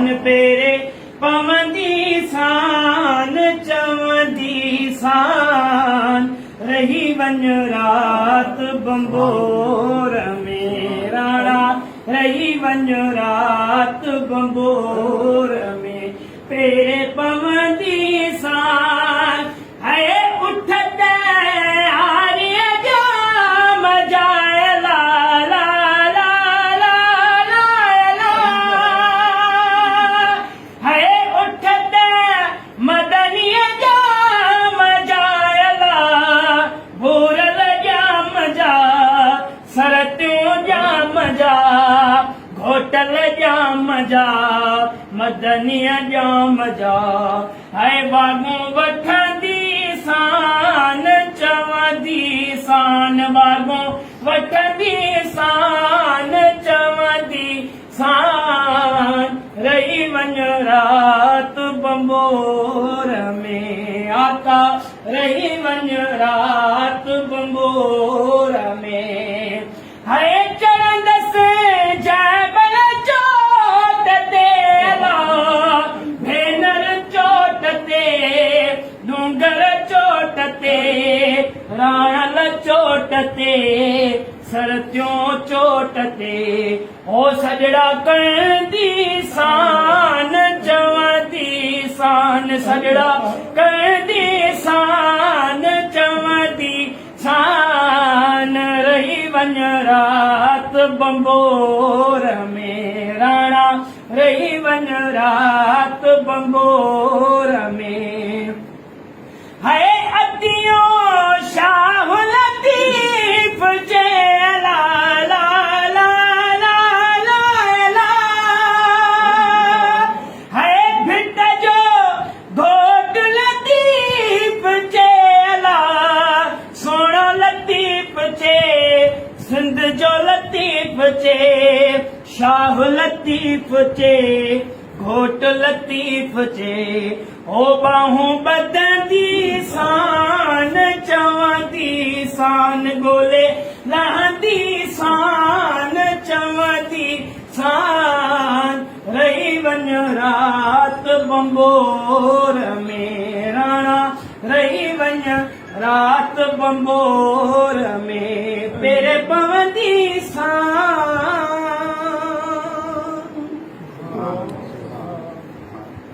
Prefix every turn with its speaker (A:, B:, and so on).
A: सान पेरे पवंदी सान चवंदी सान रही वञ रात बंबोर में राणा रही वञ रात बंबोर में पेरे पवंदी सान है उठते आर्य जाम जाए ला ला ला ला ला ला है उठते मदनीय जाम जाए ला भूरल जाम जा सरत्यों जाम जा घोटल जाम जा मदनीय जाम जा है बागों वठंदी सान चवंदी सान बागों वठंदी सान चवंदी सान रही वञ रात बंबोर में आका रही वञ रात बंबोर में है चढ़ंद से जय बल चोट ते ला भेनर चोट ते डूंगर चोट ते राणल चोट ते सरत्यों चोट ते ओ सजड़ा कंदी सान चवंदी सान सजड़ा कंदी सान चवंदी सान रही वञ रात बंबोर में राणा रही वञ रात बंबोर में है अतियो शाह लतीफ जे ला ला ला ला ला ला है भिट जो घोट लतीफ जे ला सोना लतीफ चे सिंध जो लतीफ चे शाह लतीफ चे घोट लतीफ चे ओ बाहूं बदंदी सान चवंदी सान गोले लहंदी सान चवंदी सान रही वञ रात बंबोर में राणा रही वञ रात बंबोर में पेरे पवंदी सान